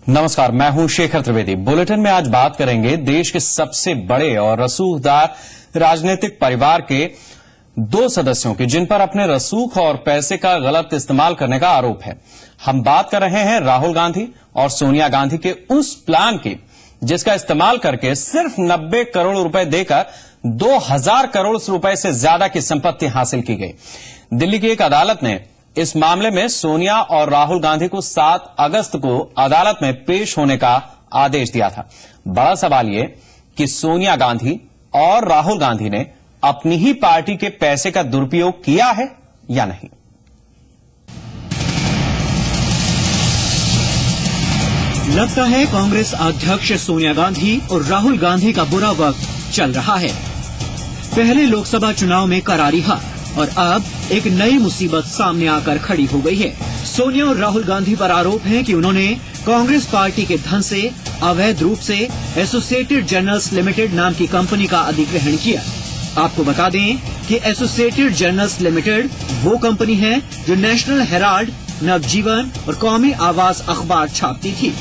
नमस्कार, मैं हूं शेखर त्रिवेदी। बुलेटिन में आज बात करेंगे देश के सबसे बड़े और रसूखदार राजनीतिक परिवार के दो सदस्यों की, जिन पर अपने रसूख और पैसे का गलत इस्तेमाल करने का आरोप है। हम बात कर रहे हैं राहुल गांधी और सोनिया गांधी के उस प्लान की, जिसका इस्तेमाल करके सिर्फ 90 करोड़ रुपए देकर 2000 करोड़ रुपए से ज्यादा की संपत्ति हासिल की गई। दिल्ली की एक अदालत ने इस मामले में सोनिया और राहुल गांधी को 7 अगस्त को अदालत में पेश होने का आदेश दिया था। बड़ा सवाल यह कि सोनिया गांधी और राहुल गांधी ने अपनी ही पार्टी के पैसे का दुरुपयोग किया है या नहीं। लगता है कांग्रेस अध्यक्ष सोनिया गांधी और राहुल गांधी का बुरा वक्त चल रहा है। पहले लोकसभा चुनाव में करारी हार और अब एक नई मुसीबत सामने आकर खड़ी हो गई है। सोनिया और राहुल गांधी पर आरोप है कि उन्होंने कांग्रेस पार्टी के धन से अवैध रूप से एसोसिएटेड जर्नल्स लिमिटेड नाम की कंपनी का अधिग्रहण किया। आपको बता दें कि एसोसिएटेड जर्नल्स लिमिटेड वो कंपनी है जो नेशनल हेराल्ड, नवजीवन और कौमी आवाज अखबार छापती थी।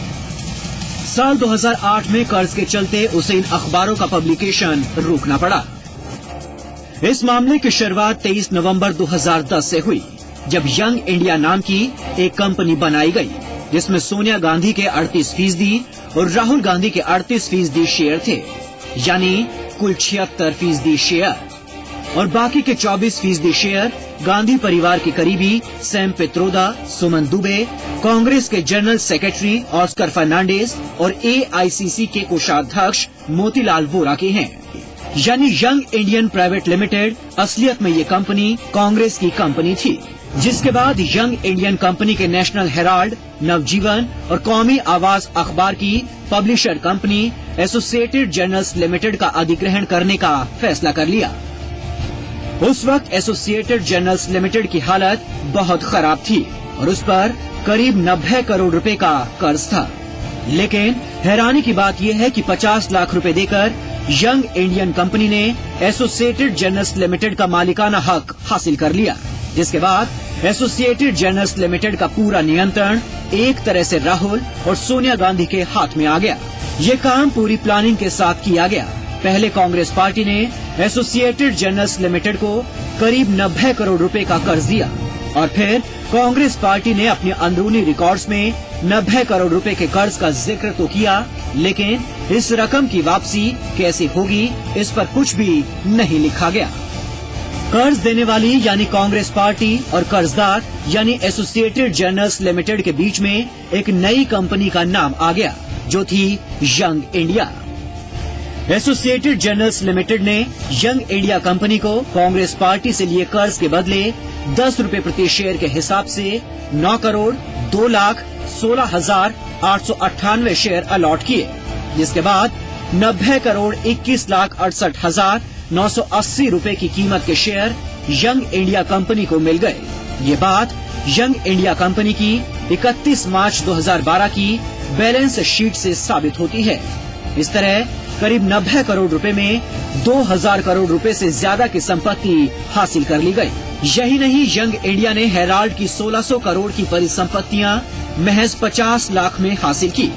साल 2008 में कर्ज के चलते उसे इन अखबारों का पब्लिकेशन रोकना पड़ा। इस मामले की शुरुआत 23 नवंबर 2010 से हुई, जब यंग इंडिया नाम की एक कंपनी बनाई गई, जिसमें सोनिया गांधी के 38% और राहुल गांधी के 38% शेयर थे, यानी कुल 76% शेयर। और बाकी के 24% शेयर गांधी परिवार के करीबी सैम पित्रोदा, सुमन दुबे, कांग्रेस के जनरल सेक्रेटरी ऑस्कर फर्नांडिस और AICC के कोषाध्यक्ष मोतीलाल वोरा के हैं। यानी यंग इंडियन प्राइवेट लिमिटेड असलियत में ये कंपनी कांग्रेस की कंपनी थी, जिसके बाद यंग इंडियन कंपनी के नेशनल हेराल्ड, नवजीवन और कौमी आवाज अखबार की publisher company associated journals limited का अधिग्रहण करने का फैसला कर लिया। उस वक्त एसोसिएटेड जर्नल्स लिमिटेड की हालत बहुत खराब थी और उस पर करीब 90 करोड़ रुपए का कर्ज था। लेकिन हैरानी की बात यह है कि 50 लाख रुपए देकर यंग इंडियन कंपनी ने एसोसिएटेड जर्नल्स लिमिटेड का मालिकाना हक हासिल कर लिया, जिसके बाद एसोसिएटेड जर्नल्स लिमिटेड का पूरा नियंत्रण एक तरह से राहुल और सोनिया गांधी के हाथ में आ गया। ये काम पूरी प्लानिंग के साथ किया गया। पहले कांग्रेस पार्टी ने एसोसिएटेड जर्नल्स लिमिटेड को करीब 90 करोड़ रुपए का कर्ज दिया और फिर कांग्रेस पार्टी ने अपने अंदरूनी रिकॉर्ड्स में 90 करोड़ रुपए के कर्ज का जिक्र तो किया, लेकिन इस रकम की वापसी कैसे होगी, इस पर कुछ भी नहीं लिखा गया। कर्ज देने वाली यानी कांग्रेस पार्टी और कर्जदार यानी एसोसिएटेड जर्नल्स लिमिटेड के बीच में एक नई कंपनी का नाम आ गया, जो थी young India. Associated journals limited ने यंग इंडिया कंपनी को कांग्रेस पार्टी से लिए कर्ज के बदले 10 रुपए प्रति शेयर के हिसाब से 9 करोड़ 2,16,898 शेयर अलॉट किए, जिसके बाद 90 करोड़ 21,68,980 रुपए की कीमत के शेयर यंग इंडिया कंपनी को मिल गए। ये बात यंग इंडिया कंपनी की 31 मार्च 2012 की बैलेंस शीट से साबित होती है। इस तरह करीब 90 करोड़ रुपए में 2000 करोड़ रुपए से ज्यादा की संपत्ति हासिल कर ली गई। यही नहीं, यंग इंडिया ने हेराल्ड की 1600 करोड़ की परिसंपत्तियां महज 50 लाख में हासिल की।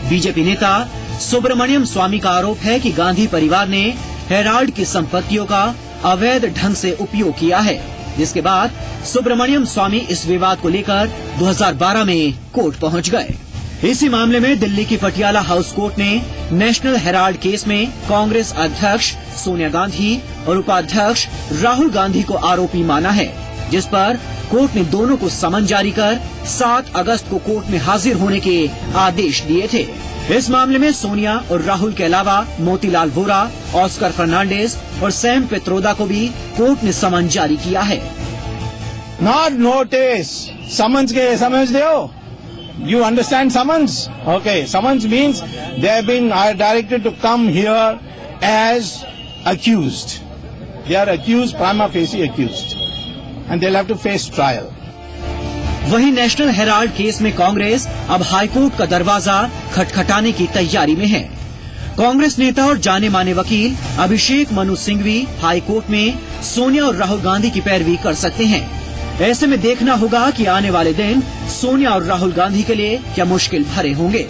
बीजेपी नेता सुब्रमण्यम स्वामी का आरोप है कि गांधी परिवार ने हेराल्ड की संपत्तियों का अवैध ढंग से उपयोग किया है, जिसके बाद सुब्रमण्यम स्वामी इस विवाद को लेकर 2012 में कोर्ट पहुंच गए। इसी मामले में दिल्ली की पटियाला हाउस कोर्ट ने नेशनल हेराल्ड केस में कांग्रेस अध्यक्ष सोनिया गांधी और उपाध्यक्ष राहुल गांधी को आरोपी माना है, जिस पर कोर्ट ने दोनों को समन जारी कर 7 अगस्त को कोर्ट में हाजिर होने के आदेश दिए थे। इस मामले में सोनिया और राहुल के अलावा मोतीलाल वोरा, ऑस्कर फर्नांडिस और सैम पित्रोदा को भी कोर्ट ने समन जारी किया है। नॉट नोटिस, समन्स के समझ दो। You understand summons? Okay, summons means they have been directed to come here as accused. They are accused, prima facie accused, and they'll have to face trial. वहीं national Herald case में कांग्रेस अब high court का दरवाजा खटखटाने की तैयारी में है। कांग्रेस नेता और जाने माने वकील अभिषेक मनु सिंघवी हाईकोर्ट में सोनिया और राहुल गांधी की पैरवी कर सकते हैं। ऐसे में देखना होगा कि आने वाले दिन सोनिया और राहुल गांधी के लिए क्या मुश्किल भरे होंगे।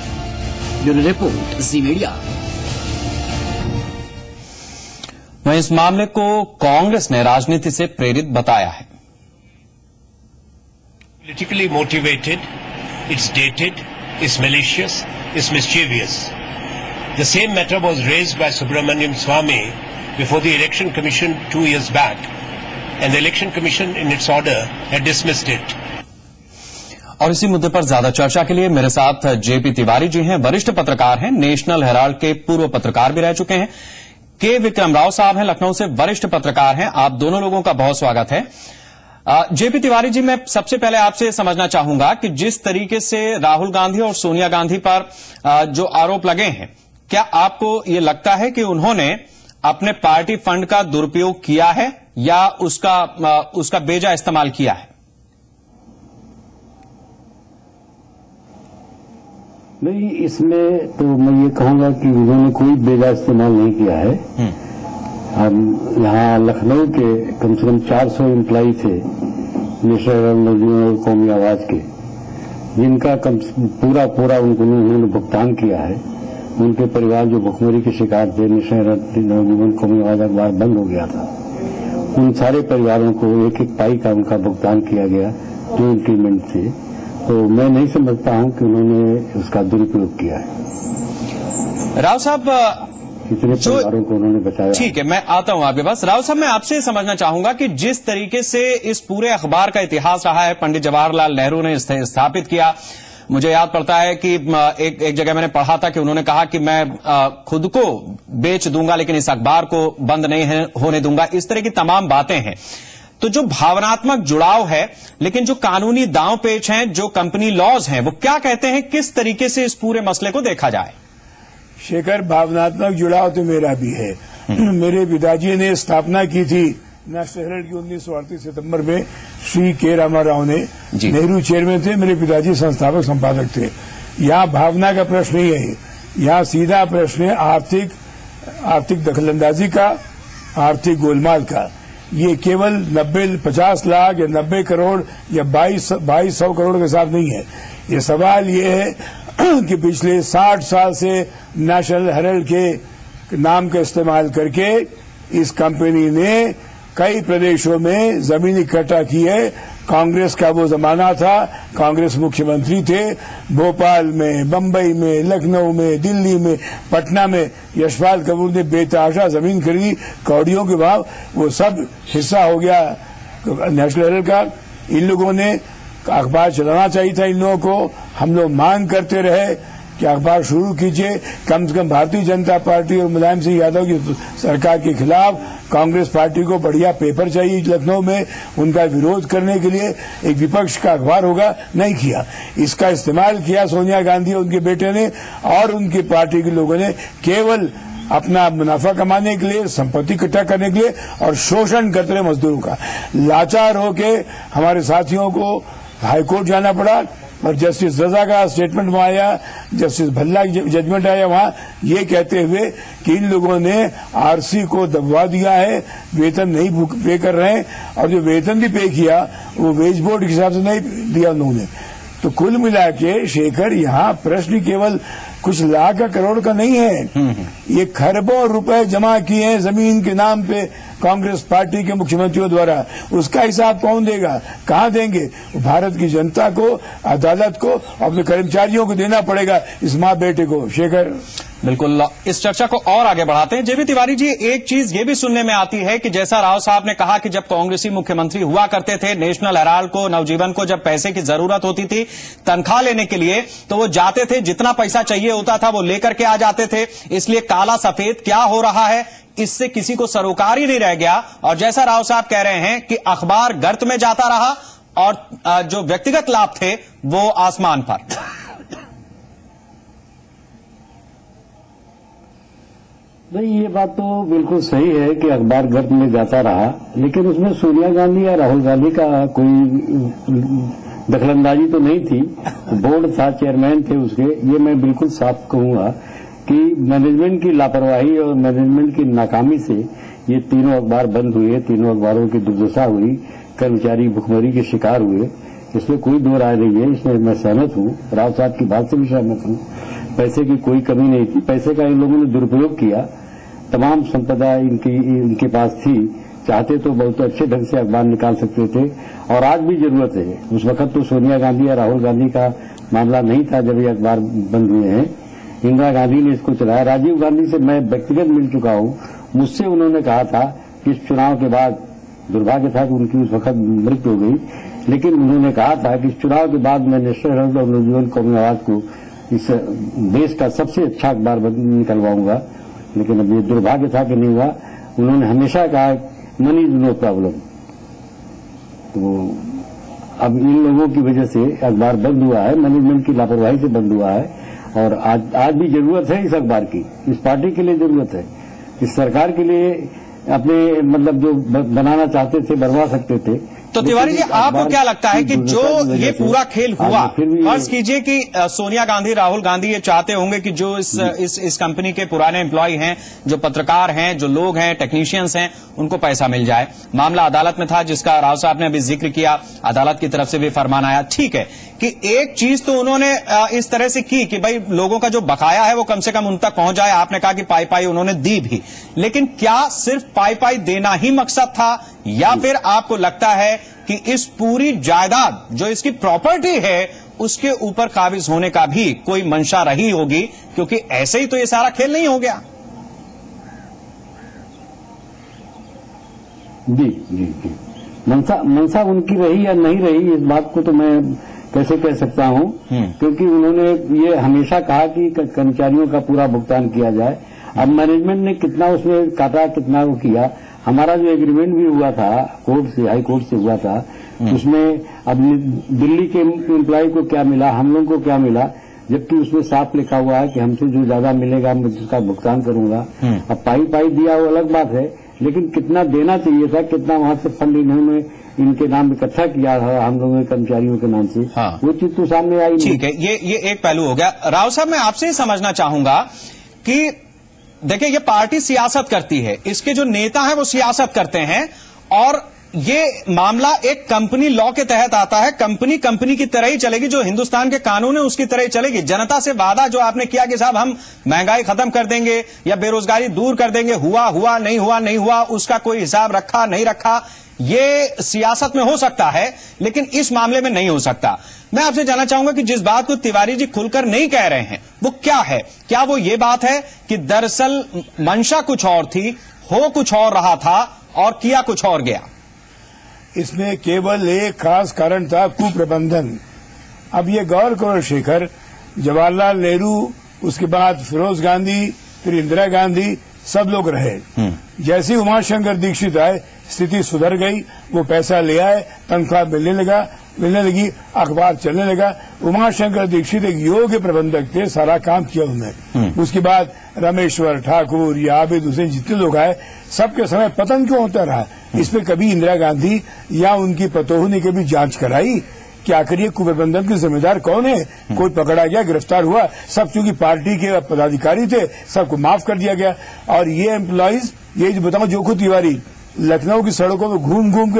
ब्यूरो रिपोर्ट जी मीडिया। वहीं इस मामले को कांग्रेस ने राजनीति से प्रेरित बताया है। Politically motivated, it's dated, it's malicious, it's mischievous. The same matter was raised by Subramaniam Swamy before the Election Commission 2 years back, and the Election Commission in its order had dismissed it. और इसी मुद्दे पर ज्यादा चर्चा के लिए मेरे साथ जेपी तिवारी जी हैं, वरिष्ठ पत्रकार हैं, नेशनल हेराल्ड के पूर्व पत्रकार भी रह चुके हैं। के विक्रम राव साहब हैं, लखनऊ से वरिष्ठ पत्रकार हैं। आप दोनों लोगों का बहुत स्वागत है। जेपी तिवारी जी, मैं सबसे पहले आपसे समझना चाहूंगा कि जिस तरीके से राहुल गांधी और सोनिया गांधी पर जो आरोप लगे हैं, क्या आपको ये लगता है कि उन्होंने अपने पार्टी फंड का दुरुपयोग किया है या उसका बेजा इस्तेमाल किया है? नहीं, इसमें तो मैं ये कहूंगा कि उन्होंने कोई बेजा इस्तेमाल नहीं किया है। हम यहाँ लखनऊ के कम से कम 400 एम्प्लॉई थे नेशनल कौमी आवाज के, जिनका पूरा उन्होंने भुगतान किया है। उनके परिवार जो भुखमरी के शिकार थे, नेशनल कौमी आवाज अखबार बंद हो गया था, उन सारे परिवारों को एक एक पाई का उनका भुगतान किया गया जो इंक्रीमेंट थे। तो मैं नहीं समझता हूं कि उन्होंने उसका दुरुपयोग किया है। राव साहब, कितने परिवारों को उन्होंने बचाया? ठीक है, मैं आता हूं आपके पास। राव साहब, मैं आपसे समझना चाहूंगा कि जिस तरीके से इस पूरे अखबार का इतिहास रहा है, पंडित जवाहरलाल नेहरू ने स्थापित किया। मुझे याद पड़ता है कि एक जगह मैंने पढ़ा था कि उन्होंने कहा कि मैं खुद को बेच दूंगा लेकिन इस अखबार को बंद नहीं होने दूंगा। इस तरह की तमाम बातें हैं। तो जो भावनात्मक जुड़ाव है, लेकिन जो कानूनी दांव पेच हैं, जो कंपनी लॉज हैं, वो क्या कहते हैं? किस तरीके से इस पूरे मसले को देखा जाए? शेखर, भावनात्मक जुड़ाव तो मेरा भी है। मेरे पिताजी ने स्थापना की थी नेशनल हेराल्ड की 1938 सितंबर में। श्री के रामाराव ने, नेहरू चेयरमैन थे, मेरे पिताजी संस्थापक संपादक थे। यहाँ भावना का प्रश्न नहीं है, यहाँ सीधा प्रश्न है आर्थिक दखलंदाजी का, आर्थिक गोलमाल का। ये केवल 50 लाख या 90 करोड़ या 2200 करोड़ के साथ नहीं है। ये सवाल ये है कि पिछले 60 साल से नेशनल हेराल्ड के नाम का इस्तेमाल करके इस कंपनी ने कई प्रदेशों में जमीन इकट्ठा की है। कांग्रेस का वो जमाना था, कांग्रेस मुख्यमंत्री थे। भोपाल में, बंबई में, लखनऊ में, दिल्ली में, पटना में यशपाल कपूर ने बेतहाशा जमीन खरीदी, कौड़ियों के भाव। वो सब हिस्सा हो गया नेशनल हेराल्ड का। इन लोगों ने अखबार चलाना चाहिए था इन लोगों को। हम लोग मांग करते रहे कि अखबार शुरू कीजिए। कम से कम भारतीय जनता पार्टी और मुलायम सिंह यादव की सरकार के खिलाफ कांग्रेस पार्टी को बढ़िया पेपर चाहिए लखनऊ में। उनका विरोध करने के लिए एक विपक्ष का अखबार होगा, नहीं किया। इसका इस्तेमाल किया सोनिया गांधी और उनके बेटे ने और उनकी पार्टी के लोगों ने केवल अपना मुनाफा कमाने के लिए, संपत्ति इकट्ठा करने के लिए और शोषण करते रहे मजदूरों का। लाचार होके हमारे साथियों को हाईकोर्ट जाना पड़ा और जस्टिस रजा का स्टेटमेंट वहां आया, जस्टिस भल्ला की जजमेंट आया वहां, ये कहते हुए कि इन लोगों ने आरसी को दबवा दिया है, वेतन नहीं पे कर रहे हैं और जो वेतन भी पे किया वो वेज बोर्ड के हिसाब से नहीं दिया उन्होंने। तो कुल मिला के शेखर, यहाँ प्रश्न केवल कुछ लाख करोड़ का नहीं है, ये खरबों रुपए जमा किए हैं जमीन के नाम पे कांग्रेस पार्टी के मुख्यमंत्रियों द्वारा। उसका हिसाब कौन देगा, कहाँ देंगे? भारत की जनता को, अदालत को, अपने कर्मचारियों को देना पड़ेगा, इस माँ बेटे को। शेखर, बिल्कुल, इस चर्चा को और आगे बढ़ाते हैं। जेपी तिवारी जी, एक चीज ये भी सुनने में आती है कि जैसा राव साहब ने कहा कि जब कांग्रेसी मुख्यमंत्री हुआ करते थे, नेशनल हेराल्ड को, नवजीवन को जब पैसे की जरूरत होती थी तनख्वाह लेने के लिए, तो वो जाते थे, जितना पैसा चाहिए होता था वो लेकर के आ जाते थे। इसलिए काला सफेद क्या हो रहा है, इससे किसी को सरोकार ही नहीं रह गया। और जैसा राव साहब कह रहे हैं कि अखबार गर्त में जाता रहा और जो व्यक्तिगत लाभ थे वो आसमान पर। नहीं, ये बात तो बिल्कुल सही है कि अखबार गर्त में जाता रहा, लेकिन उसमें सोनिया गांधी या राहुल गांधी का कोई दखलंदाजी तो नहीं थी। बोर्ड था, चेयरमैन थे उसके। ये मैं बिल्कुल साफ कहूंगा कि मैनेजमेंट की लापरवाही और मैनेजमेंट की नाकामी से ये तीनों अखबार बंद हुए, तीनों अखबारों की दुर्दशा हुई, कर्मचारी भुखमरी के शिकार हुए। इसमें कोई दो राय नहीं है, इसमें मैं सहमत हूं, राव साहब की बात से भी सहमत हूं। पैसे की कोई कमी नहीं थी। पैसे का इन लोगों ने दुरुपयोग किया। तमाम संपदा इनके पास थी। चाहते तो बहुत अच्छे ढंग से अखबार निकाल सकते थे और आज भी जरूरत है। उस वक्त तो सोनिया गांधी या राहुल गांधी का मामला नहीं था जब ये अखबार बंद हुए हैं। इंदिरा गांधी ने इसको चलाया। राजीव गांधी से मैं व्यक्तिगत मिल चुका हूं। मुझसे उन्होंने कहा था कि इस चुनाव के बाद, दुर्भाग्य था कि उनकी उस वक्त मृत्यु हो गई, लेकिन उन्होंने कहा था कि इस चुनाव के बाद मैं नेशनल हेराल्ड और नवजीवन कौमी आवाज को इस देश का सबसे अच्छा अखबार निकलवाऊंगा। लेकिन अब ये दुर्भाग्य था कि नहीं हुआ। उन्होंने हमेशा कहा मनी इज नो प्रॉब्लम। तो अब इन लोगों की वजह से अखबार बंद हुआ है, मैनेजमेंट की लापरवाही से बंद हुआ है। और आज भी जरूरत है इस अखबार की। इस पार्टी के लिए जरूरत है, इस सरकार के लिए अपने मतलब जो बनाना चाहते थे बनवा सकते थे। तो तिवारी जी, आपको क्या लगता है कि जो ये पूरा खेल हुआ, फर्ज कीजिए कि सोनिया गांधी, राहुल गांधी ये चाहते होंगे कि जो इस कंपनी के पुराने एम्प्लॉय हैं, जो पत्रकार हैं, जो लोग हैं, टेक्नीशियंस हैं, उनको पैसा मिल जाए। मामला अदालत में था जिसका राव साहब ने अभी जिक्र किया, अदालत की तरफ से भी फरमान आया। ठीक है कि एक चीज तो उन्होंने इस तरह से की कि भाई लोगों का जो बकाया है वो कम से कम उन तक पहुंच जाए। आपने कहा कि पाई पाई उन्होंने दी भी, लेकिन क्या सिर्फ पाई पाई देना ही मकसद था, या फिर आपको लगता है कि इस पूरी जायदाद जो इसकी प्रॉपर्टी है उसके ऊपर काबिज होने का भी कोई मंशा रही होगी? क्योंकि ऐसे ही तो ये सारा खेल नहीं हो गया। जी जी जी, मंशा उनकी रही या नहीं रही, इस बात को तो मैं कैसे कह सकता हूं, क्योंकि उन्होंने ये हमेशा कहा कि कर्मचारियों का पूरा भुगतान किया जाए। अब मैनेजमेंट ने कितना उसमें काटा, कितना वो किया। हमारा जो एग्रीमेंट भी हुआ था कोर्ट से, हाई कोर्ट से हुआ था, उसमें अब दिल्ली के एम्प्लॉय को क्या मिला, हम लोगों को क्या मिला, जबकि उसमें साफ लिखा हुआ है कि हमसे जो ज्यादा मिलेगा मैं उसका भुगतान करूंगा। अब पाई पाई दिया वो अलग बात है, लेकिन कितना देना चाहिए था, कितना वहां से फंड इन्होंने इनके नाम इकट्ठा किया था हम लोगों के कर्मचारियों के नाम से, हाँ। वो चीज तो सामने आई नहीं। ठीक है, ये एक पहलू हो गया। राव साहब, मैं आपसे ही समझना चाहूंगा कि देखिए ये पार्टी सियासत करती है, इसके जो नेता हैं वो सियासत करते हैं, और ये मामला एक कंपनी लॉ के तहत आता है। कंपनी की तरह ही चलेगी, जो हिंदुस्तान के कानून है उसकी तरह ही चलेगी। जनता से वादा जो आपने किया कि साहब हम महंगाई खत्म कर देंगे या बेरोजगारी दूर कर देंगे, हुआ नहीं हुआ, उसका कोई हिसाब रखा नहीं रखा, ये सियासत में हो सकता है, लेकिन इस मामले में नहीं हो सकता। मैं आपसे जानना चाहूंगा कि जिस बात को तिवारी जी खुलकर नहीं कह रहे हैं वो क्या है? क्या वो ये बात है कि दरअसल मंशा कुछ और थी, हो कुछ और रहा था और किया कुछ और गया? इसमें केवल एक खास कारण था, कुप्रबंधन। अब ये गौर करो शेखर, जवाहरलाल नेहरू, उसके बाद फिरोज गांधी, फिर इंदिरा गांधी, सब लोग रहे। जैसे उमाशंकर दीक्षित आए, स्थिति सुधर गई, वो पैसा ले आए, तनख्वाह मिलने लगी, अखबार चलने लगा। उमाशंकर दीक्षित एक योग्य प्रबंधक थे, सारा काम किया उन्होंने। उसके बाद रमेश्वर ठाकुर या आबिद हुसैन, जितने लोग आए, सबके समय पतन क्यों होता रहा? इसमें कभी इंदिरा गांधी या उनकी पतोह ने कभी जांच कराई कि आखिर ये कुप्रबंधन के जिम्मेदार कौन है? कोई पकड़ा गया, गिरफ्तार हुआ? सब चूंकि पार्टी के पदाधिकारी थे, सबको माफ कर दिया गया। और ये एम्प्लॉइज, ये जो बताऊं, जोखू तिवारी लखनऊ की सड़कों में घूम घूम के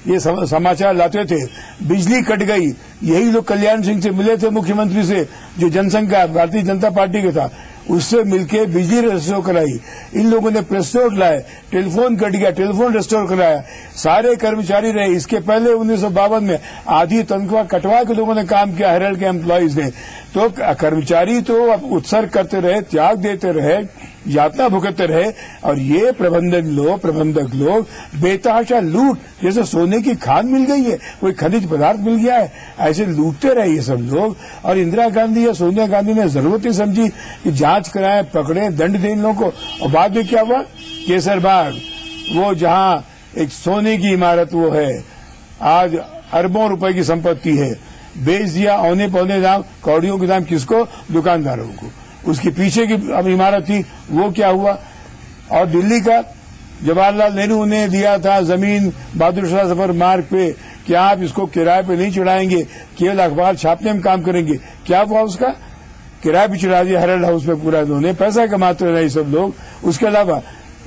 ये समाचार लाते थे, बिजली कट गई, यही लोग कल्याण सिंह से मिले थे, मुख्यमंत्री से, जो जनसंघ का भारतीय जनता पार्टी का था, उससे मिलके बिजली रेस्टोर कराई। इन लोगों ने प्रेस नोट लाए, टेलीफोन कट गया, टेलीफोन रेस्टोर कराया, सारे कर्मचारी रहे। इसके पहले 1952 में आधी तनख्वाह कटवा के लोगों ने काम किया, हेरल्ड के एम्प्लॉइज ने। तो कर्मचारी तो उत्सर्ग करते रहे, त्याग देते रहे, यातना भुगतते रहे, और ये प्रबंधक लोग बेतहाशा लूट, जैसे सोने की खान मिल गई है, कोई खनिज पदार्थ मिल गया है, ऐसे लूटते रहे ये सब लोग। और इंदिरा गांधी या सोनिया गांधी ने जरूरत ही समझी कि जांच कराएं, पकड़ें, दंड दें इन लोगों को। और बाद में क्या हुआ? केसरबाग, वो जहां एक सोने की इमारत वो है, आज अरबों रुपए की संपत्ति है, बेच दिया औने पौने दाम, कौड़ियों के दाम किसको? दुकानदारों को। उसके पीछे की अब इमारत थी, वो क्या हुआ? और दिल्ली का जवाहरलाल नेहरू ने दिया था जमीन बहादुर शाह सफर मार्ग पे कि आप इसको किराए पे नहीं चढ़ाएंगे, केवल अखबार छापने में काम करेंगे। क्या हुआ? उसका किराए पे चढ़ा दिया, हेरल्ड हाउस पे पूरा इन्होंने पैसा कमाते रहे सब लोग। उसके अलावा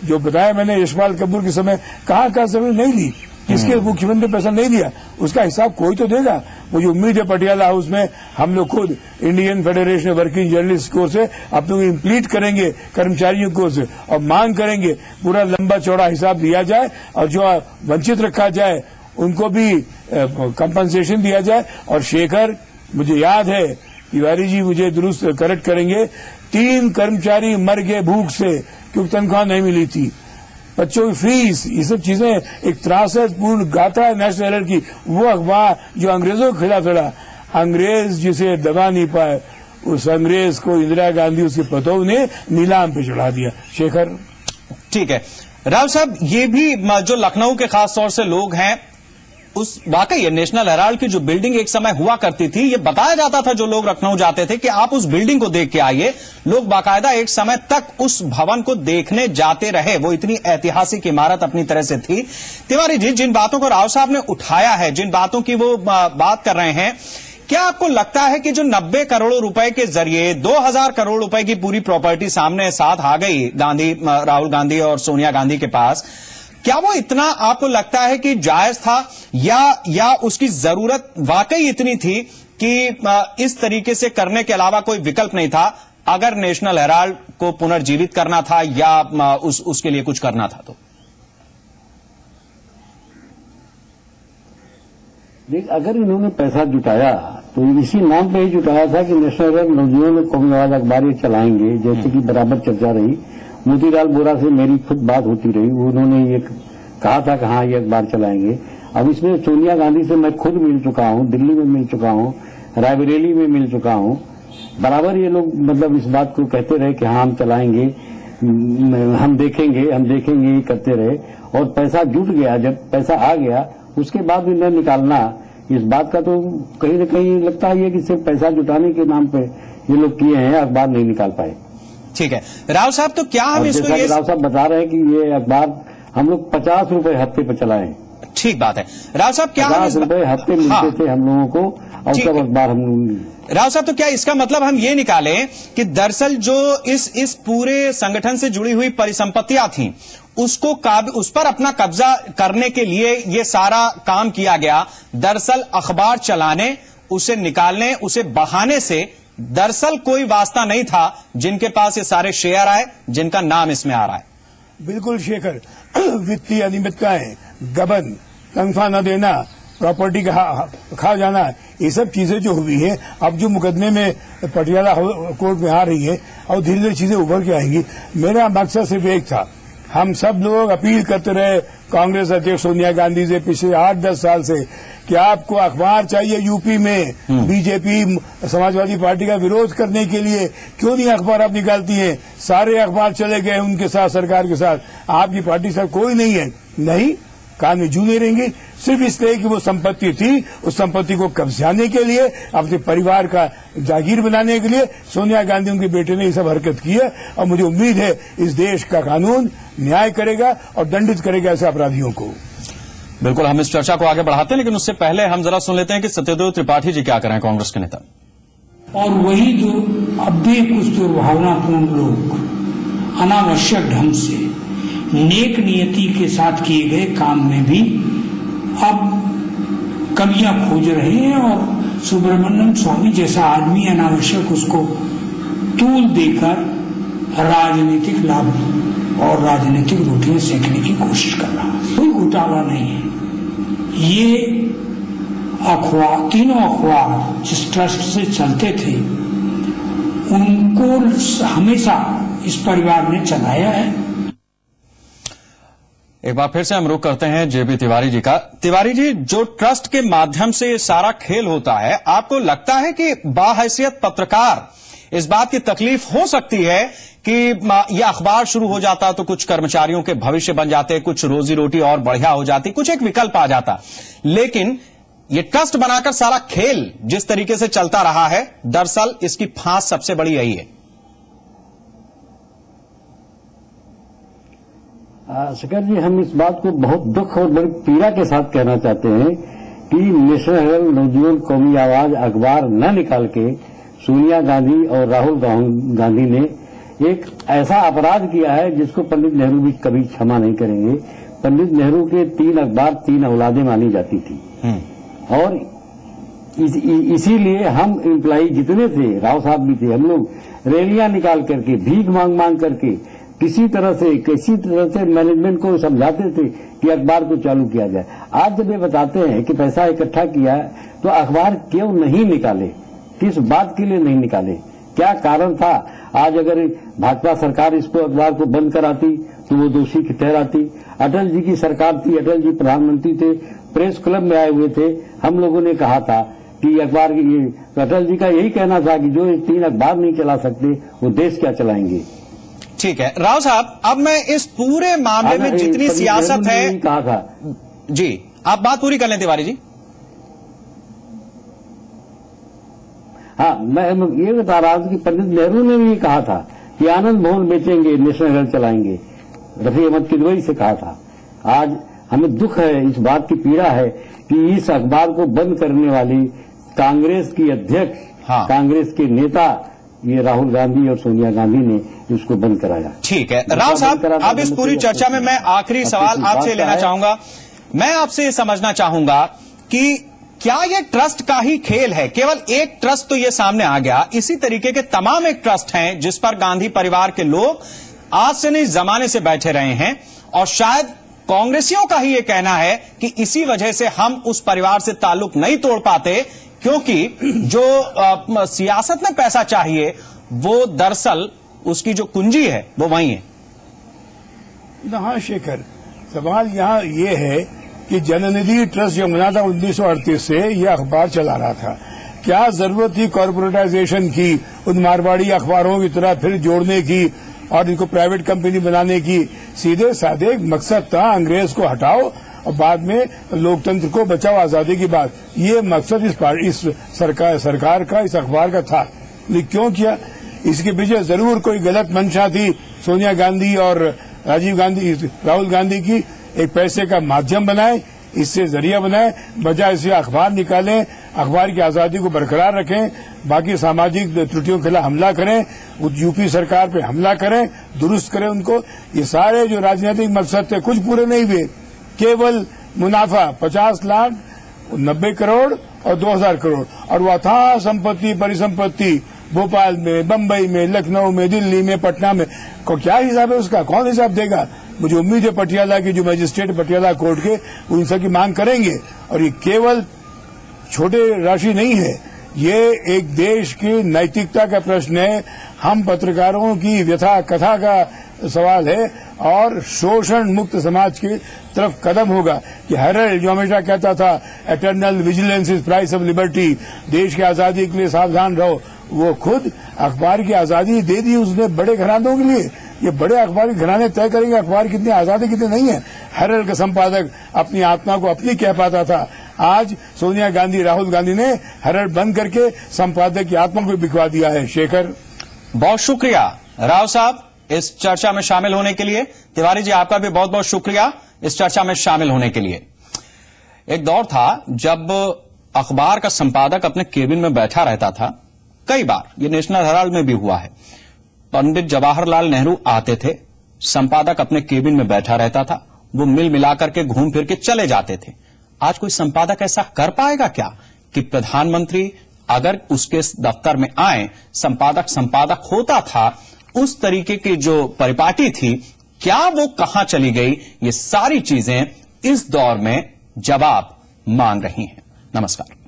जो बताया मैंने, यशपाल कपूर के समय कहाँ जमीन नहीं ली, किसके मुख्यमंत्री ने पैसा नहीं दिया, उसका हिसाब कोई तो देगा। मुझे उम्मीद है पटियाला हाउस में हम लोग खुद Indian federation working journalist course से अपने को इम्प्लीट करेंगे, कर्मचारियों को से, और मांग करेंगे पूरा लंबा चौड़ा हिसाब दिया जाए और जो वंचित रखा जाए उनको भी कंपनसेशन दिया जाए। और शेखर, मुझे याद है, तिवारी जी मुझे दुरुस्त करेक्ट करेंगे, 3 कर्मचारी मर गए भूख से क्योंकि तनख्वाह नहीं मिली थी, बच्चों की फीस, ये सब चीजें एक त्रासदपूर्ण गाथा है नेशनल हेराल्ड की। वो अखबार जो अंग्रेजों के खिलाफ लड़ा, अंग्रेज जिसे दबा नहीं पाए, उस अंग्रेज को इंदिरा गांधी उसके पतों ने नीलाम पे चढ़ा दिया। शेखर, ठीक है राव साहब, ये भी जो लखनऊ के खास तौर से लोग हैं, उस वाकई नेशनल हेराल्ड की जो बिल्डिंग एक समय हुआ करती थी, ये बताया जाता था जो लोग लखनऊ जाते थे कि आप उस बिल्डिंग को देख के आइए। लोग बाकायदा एक समय तक उस भवन को देखने जाते रहे, वो इतनी ऐतिहासिक इमारत अपनी तरह से थी। तिवारी जी, जिन बातों को राव साहब ने उठाया है, जिन बातों की वो बात कर रहे हैं, क्या आपको लगता है कि जो 90 करोड़ रुपए के जरिए 2000 करोड़ रुपए की पूरी प्रॉपर्टी सामने साथ आ गई राहुल गांधी और सोनिया गांधी के पास, क्या वो इतना आपको लगता है कि जायज था, या उसकी जरूरत वाकई इतनी थी कि इस तरीके से करने के अलावा कोई विकल्प नहीं था, अगर नेशनल हेराल्ड को पुनर्जीवित करना था या उसके लिए कुछ करना था? तो देख, अगर इन्होंने पैसा जुटाया तो इसी नाम पे ही जुटाया था कि नेशनल हेराल्ड नौजवान कौमी आवाज अखबार ये चलाएंगे, जैसे कि बराबर चर्चा रही। मोतीलाल बोरा से मेरी खुद बात होती रही, उन्होंने ये कहा था कि हाँ ये अखबार चलाएंगे। अब इसमें सोनिया गांधी से मैं खुद मिल चुका हूँ, दिल्ली में मिल चुका हूँ, रायबरेली में मिल चुका हूँ, बराबर ये लोग मतलब इस बात को कहते रहे कि हाँ हम चलाएंगे, हम देखेंगे करते रहे। और पैसा जुट गया, जब पैसा आ गया उसके बाद भी न निकालना, इस बात का तो कहीं न कहीं लगता है कि सिर्फ पैसा जुटाने के नाम पे ये लोग किए हैं, अखबार नहीं निकाल पाए। ठीक है राव साहब, तो क्या हम इसको राव साहब बता रहे हैं कि ये अखबार हम लोग 50 रुपए हफ्ते पर चलाएं। ठीक बात है राव साहब, क्या 50 रुपए हफ्ते मिलते थे हम लोगों को, और सब अखबार हम लोग। राव साहब, तो क्या इसका मतलब हम ये निकालें कि दरअसल जो इस पूरे संगठन से जुड़ी हुई परिसंपत्तियां थी, उसको उस पर अपना कब्जा करने के लिए ये सारा काम किया गया। दरअसल अखबार चलाने, उसे निकालने, उसे बढ़ाने से दरअसल कोई वास्ता नहीं था जिनके पास ये सारे शेयर आए, जिनका नाम इसमें आ रहा है। बिल्कुल शेखर, वित्तीय अनियमितताएं, गबन, तनख्वाह न देना, प्रॉपर्टी का खा जाना, ये सब चीजें जो हुई है, अब जो मुकदमे में पटियाला कोर्ट में आ रही है और धीरे धीरे चीजें उभर के आएंगी। मेरा मकसद सिर्फ एक था, हम सब लोग अपील करते रहे कांग्रेस अध्यक्ष सोनिया गांधी से पिछले 8-10 साल से कि आपको अखबार चाहिए यूपी में, बीजेपी समाजवादी पार्टी का विरोध करने के लिए क्यों नहीं अखबार आप निकालती हैं? सारे अखबार चले गए उनके साथ, सरकार के साथ, आपकी पार्टी साथ कोई नहीं है। नहीं, कान में जू नहीं रहेंगी, सिर्फ इसलिए कि वो संपत्ति थी, उस संपत्ति को कब्जाने के लिए, अपने परिवार का जागीर बनाने के लिए सोनिया गांधी उनके बेटे ने ये सब हरकत की है। और मुझे उम्मीद है इस देश का कानून न्याय करेगा और दंडित करेगा ऐसे अपराधियों को। बिल्कुल, हम इस चर्चा को आगे बढ़ाते हैं, लेकिन उससे पहले हम जरा सुन लेते हैं कि सत्यदेव त्रिपाठी जी क्या कर रहे हैं, कांग्रेस के नेता। और वही जो अब भी कुछ दुर्भावनापूर्ण लोग अनावश्यक ढंग से नेक नियति के साथ किए गए काम में भी अब कमियां खोज रहे हैं, और सुब्रमण्यम स्वामी जैसा आदमी अनावश्यक उसको तूल देकर राजनीतिक लाभ और राजनीतिक रोटियां सेकने की कोशिश कर रहा है। कोई घोटाला नहीं है। ये अखबार, तीनों अखबार जिस ट्रस्ट से चलते थे उनको हमेशा इस परिवार ने चलाया है। एक बार फिर से हम रुख करते हैं जेपी तिवारी जी का। तिवारी जी, जो ट्रस्ट के माध्यम से सारा खेल होता है, आपको लगता है कि बाहैसियत पत्रकार इस बात की तकलीफ हो सकती है कि यह अखबार शुरू हो जाता तो कुछ कर्मचारियों के भविष्य बन जाते, कुछ रोजी रोटी और बढ़िया हो जाती, कुछ एक विकल्प आ जाता, लेकिन ये ट्रस्ट बनाकर सारा खेल जिस तरीके से चलता रहा है, दरअसल इसकी फांस सबसे बड़ी यही है। शेखर जी, हम इस बात को बहुत दुख और बड़ी पीड़ा के साथ कहना चाहते हैं कि नेशनल हेराल्ड नौजवान कौमी आवाज अखबार न निकाल के सोनिया गांधी और राहुल गांधी ने एक ऐसा अपराध किया है जिसको पंडित नेहरू भी कभी क्षमा नहीं करेंगे। पंडित नेहरू के 3 अखबार 3 औलादें मानी जाती थी। और इसीलिए हम एम्प्लाई जितने थे, राव साहब भी थे, हम लोग रैलियां निकाल करके, भीख मांग मांग करके किसी तरह से मैनेजमेंट को समझाते थे कि अखबार को चालू किया जाए। आज जब ये बताते हैं कि पैसा इकट्ठा किया है, तो अखबार क्यों नहीं निकाले, किस बात के लिए नहीं निकाले, क्या कारण था? आज अगर भाजपा सरकार इसको अखबार को बंद कराती तो वो दोषी ठहराती। अटल जी की सरकार थी, अटल जी प्रधानमंत्री थे, प्रेस क्लब में आए हुए थे, हम लोगों ने कहा था कि अखबार अटल जी का यही कहना था कि जो 3 अखबार नहीं चला सकते वो देश क्या चलाएंगे। ठीक है राव साहब, अब मैं इस पूरे मामले में जितनी सियासत है, कहा था जी, आप बात पूरी कर लें तिवारी जी। हाँ, मैं ये बता रहा हूं कि पंडित नेहरू ने भी कहा था कि आनंद भवन बेचेंगे, नेशनल हेराल्ड चलाएंगे, रफी अहमद किदवई से कहा था। आज हमें दुख है, इस बात की पीड़ा है कि इस अखबार को बंद करने वाली कांग्रेस की अध्यक्ष, कांग्रेस के नेता ये राहुल गांधी और सोनिया गांधी ने इसको बंद कराया। ठीक है राव साहब, अब इस पूरी चर्चा में मैं आखिरी सवाल आपसे लेना चाहूंगा। मैं आपसे ये समझना चाहूंगा कि क्या ये ट्रस्ट का ही खेल है? केवल एक ट्रस्ट तो ये सामने आ गया, इसी तरीके के तमाम एक ट्रस्ट हैं जिस पर गांधी परिवार के लोग आज से नहीं जमाने से बैठे रहे हैं, और शायद कांग्रेसियों का ही ये कहना है कि इसी वजह से हम उस परिवार से ताल्लुक नहीं तोड़ पाते, क्योंकि जो सियासत में पैसा चाहिए वो दरअसल उसकी जो कुंजी है वो वही है। हाँ शेखर, सवाल यहाँ ये है कि जननिधि ट्रस्ट जो बना था 1938 से, यह अखबार चला रहा था। क्या जरूरत थी कॉर्पोरेटाइजेशन की, उन मारवाड़ी अखबारों की तरह फिर जोड़ने की और इनको प्राइवेट कंपनी बनाने की? सीधे साधे मकसद था अंग्रेज को हटाओ और बाद में लोकतंत्र को बचाओ, आजादी की बात। ये मकसद इस सरकार का, इस अखबार का था। लेकिन क्यों किया? इसके पीछे जरूर कोई गलत मंशा थी सोनिया गांधी और राहुल गांधी की। एक पैसे का माध्यम बनाए, इससे जरिया बनाए, बजाय इससे अखबार निकालें, अखबार की आजादी को बरकरार रखें, बाकी सामाजिक त्रुटियों के खिलाफ हमला करें, यूपी सरकार पे हमला करें, दुरुस्त करें उनको। ये सारे जो राजनीतिक मकसद थे कुछ पूरे नहीं हुए। केवल मुनाफा 50 लाख, 90 करोड़ और 2000 करोड़, और वो अथाह संपत्ति परिसंपत्ति भोपाल में, बम्बई में, लखनऊ में, दिल्ली में, पटना में। को क्या हिसाब है उसका? कौन हिसाब देगा? मुझे उम्मीद है पटियाला की जो मजिस्ट्रेट पटियाला कोर्ट के, उन सबकी मांग करेंगे। और ये केवल छोटे राशि नहीं है, ये एक देश की नैतिकता का प्रश्न है, हम पत्रकारों की व्यथा कथा का सवाल है, और शोषण मुक्त समाज की तरफ कदम होगा। कि हेरल्ड जो हमेशा कहता था eternal vigilance is price of liberty, देश की आजादी के लिए सावधान रहो, वो खुद अखबार की आजादी दे दी उसने बड़े घरानों के लिए। ये बड़े अखबार के घराने तय करेंगे अखबार कितनी आजादी कितनी नहीं है। हेरल्ड का संपादक अपनी आत्मा को अपनी कह पाता था। आज सोनिया गांधी, राहुल गांधी ने हेरल्ड बंद करके संपादक की आत्मा को बिकवा दिया है। शेखर, बहुत शुक्रिया राव साहब इस चर्चा में शामिल होने के लिए। तिवारी जी, आपका भी बहुत बहुत शुक्रिया इस चर्चा में शामिल होने के लिए। एक दौर था जब अखबार का संपादक अपने केबिन में बैठा रहता था। कई बार ये नेशनल हेराल्ड में भी हुआ है, पंडित जवाहरलाल नेहरू आते थे, संपादक अपने केबिन में बैठा रहता था, वो मिल मिलाकर के घूम फिर के चले जाते थे। आज कोई संपादक ऐसा कर पाएगा क्या कि प्रधानमंत्री अगर उसके दफ्तर में आए, संपादक होता था, उस तरीके की जो परिपाटी थी, क्या वो कहां चली गई? ये सारी चीजें इस दौर में जवाब मांग रही हैं। नमस्कार।